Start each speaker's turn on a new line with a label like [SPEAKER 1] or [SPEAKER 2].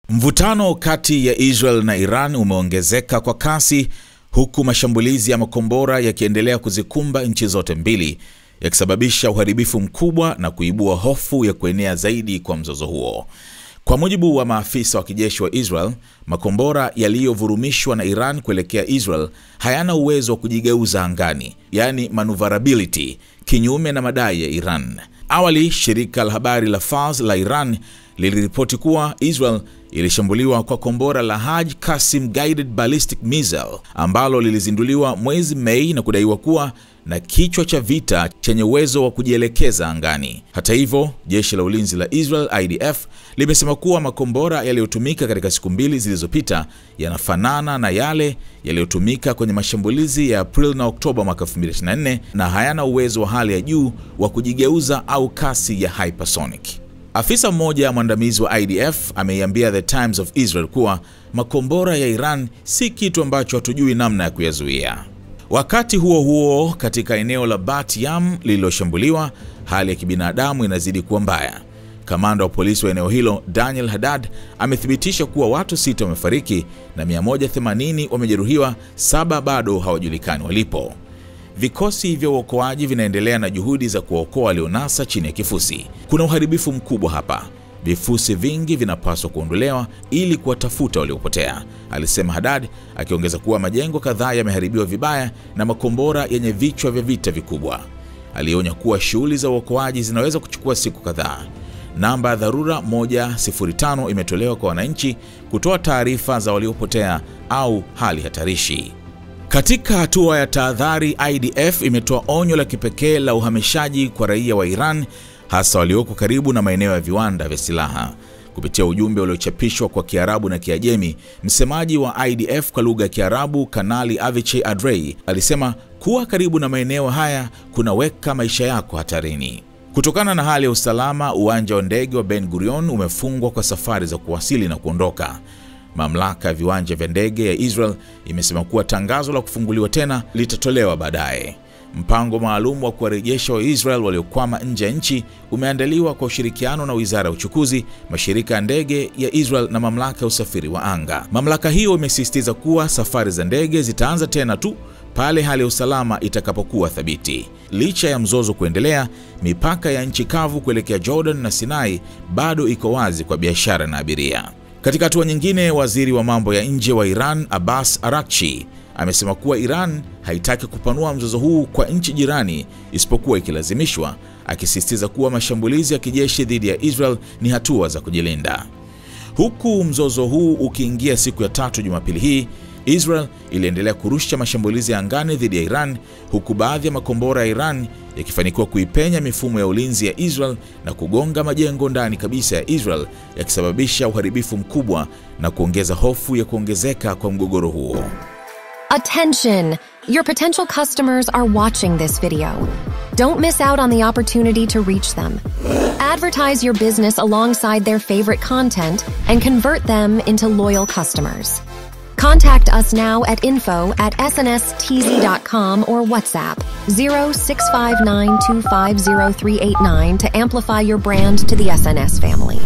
[SPEAKER 1] Mvutano kati ya Israel na Iran umeongezeka kwa kasi, huku mashambulizi ya makombora yakiendelea kuzikumba nchi zote mbili, yakisababisha uharibifu mkubwa na kuibua hofu ya kuenea zaidi kwa mzozo huo. Kwa mujibu wa maafisa wa kijeshi wa Israel, makombora yaliyovurumishwa na Iran kuelekea Israel hayana uwezo wa kujigeuza angani, yani maneuverability, kinyume na madai ya Iran. Awali, shirika la habari la Fars la Iran liliripoti kuwa Israel ilishambuliwa kwa kombora la Haj Qasim Guided Ballistic Missile ambalo lilizinduliwa mwezi Mei na kudaiwa kuwa na kichwa cha vita chenye uwezo wa kujielekeza angani. Hata hivyo, jeshi la ulinzi la Israel IDF limesema kuwa makombora yaliyotumika katika siku mbili zilizopita yanafanana na yale yaliyotumika kwenye mashambulizi ya April na Oktoba mwaka 2024 na hayana uwezo wa hali ya juu wa kujigeuza au kasi ya hypersonic. Afisa mmoja mwandamizi wa IDF ameiambia The Times of Israel kuwa makombora ya Iran si kitu ambacho hatujui namna ya kuyazuia. Wakati huo huo, katika eneo la Bat Yam lililoshambuliwa, hali ya kibinadamu inazidi kuwa mbaya. Kamanda wa polisi wa eneo hilo, Daniel Haddad, amethibitisha kuwa watu 6 wamefariki na 180 wamejeruhiwa, 7 bado hawajulikani walipo. Vikosi vya uokoaji vinaendelea na juhudi za kuokoa walionasa chini ya kifusi. Kuna uharibifu mkubwa hapa. Vifusi vingi vinapaswa kuondolewa ili kuwatafuta waliopotea, alisema Haddad, akiongeza kuwa majengo kadhaa yameharibiwa vibaya na makombora yenye vichwa vya vita vikubwa. Alionya kuwa shughuli za uokoaji zinaweza kuchukua siku kadhaa. Namba ya dharura 105 imetolewa kwa wananchi kutoa taarifa za waliopotea au hali hatarishi. Katika hatua ya tahadhari, IDF imetoa onyo la kipekee la uhamishaji kwa raia wa Iran, hasa walioko karibu na maeneo ya viwanda vya silaha. Kupitia ujumbe uliochapishwa kwa Kiarabu na Kiajemi, msemaji wa IDF kwa lugha ya Kiarabu, Kanali Avichai Adrei, alisema kuwa karibu na maeneo haya kunaweka maisha yako hatarini. Kutokana na hali ya usalama, uwanja wa ndege wa Ben Gurion umefungwa kwa safari za kuwasili na kuondoka. Mamlaka ya viwanja vya ndege ya Israel imesema kuwa tangazo la kufunguliwa tena litatolewa baadaye. Mpango maalum wa kuwarejesha wa Israel waliokwama nje ya nchi umeandaliwa kwa ushirikiano na Wizara ya Uchukuzi, mashirika ya ndege ya Israel na mamlaka ya usafiri wa anga. Mamlaka hiyo imesisitiza kuwa safari za ndege zitaanza tena tu pale hali ya usalama itakapokuwa thabiti. Licha ya mzozo kuendelea, mipaka ya nchi kavu kuelekea Jordan na Sinai bado iko wazi kwa biashara na abiria. Katika hatua nyingine, waziri wa mambo ya nje wa Iran, Abbas Araghchi, amesema kuwa Iran haitaki kupanua mzozo huu kwa nchi jirani isipokuwa ikilazimishwa, akisisitiza kuwa mashambulizi ya kijeshi dhidi ya Israel ni hatua za kujilinda. Huku mzozo huu ukiingia siku ya 3 Jumapili hii, Israel iliendelea kurusha mashambulizi ya angani dhidi ya Iran, huku baadhi ya makombora ya Iran yakifanikiwa kuipenya mifumo ya ulinzi ya Israel na kugonga majengo ndani kabisa ya Israel, yakisababisha uharibifu mkubwa na kuongeza hofu ya kuongezeka kwa mgogoro huo.
[SPEAKER 2] Attention! Your potential customers are watching this video. Don't miss out on the opportunity to reach them. Advertise your business alongside their favorite content and convert them into loyal customers. Contact us now at info@snstz.com or WhatsApp 0659250389 to amplify your brand to the SNS family.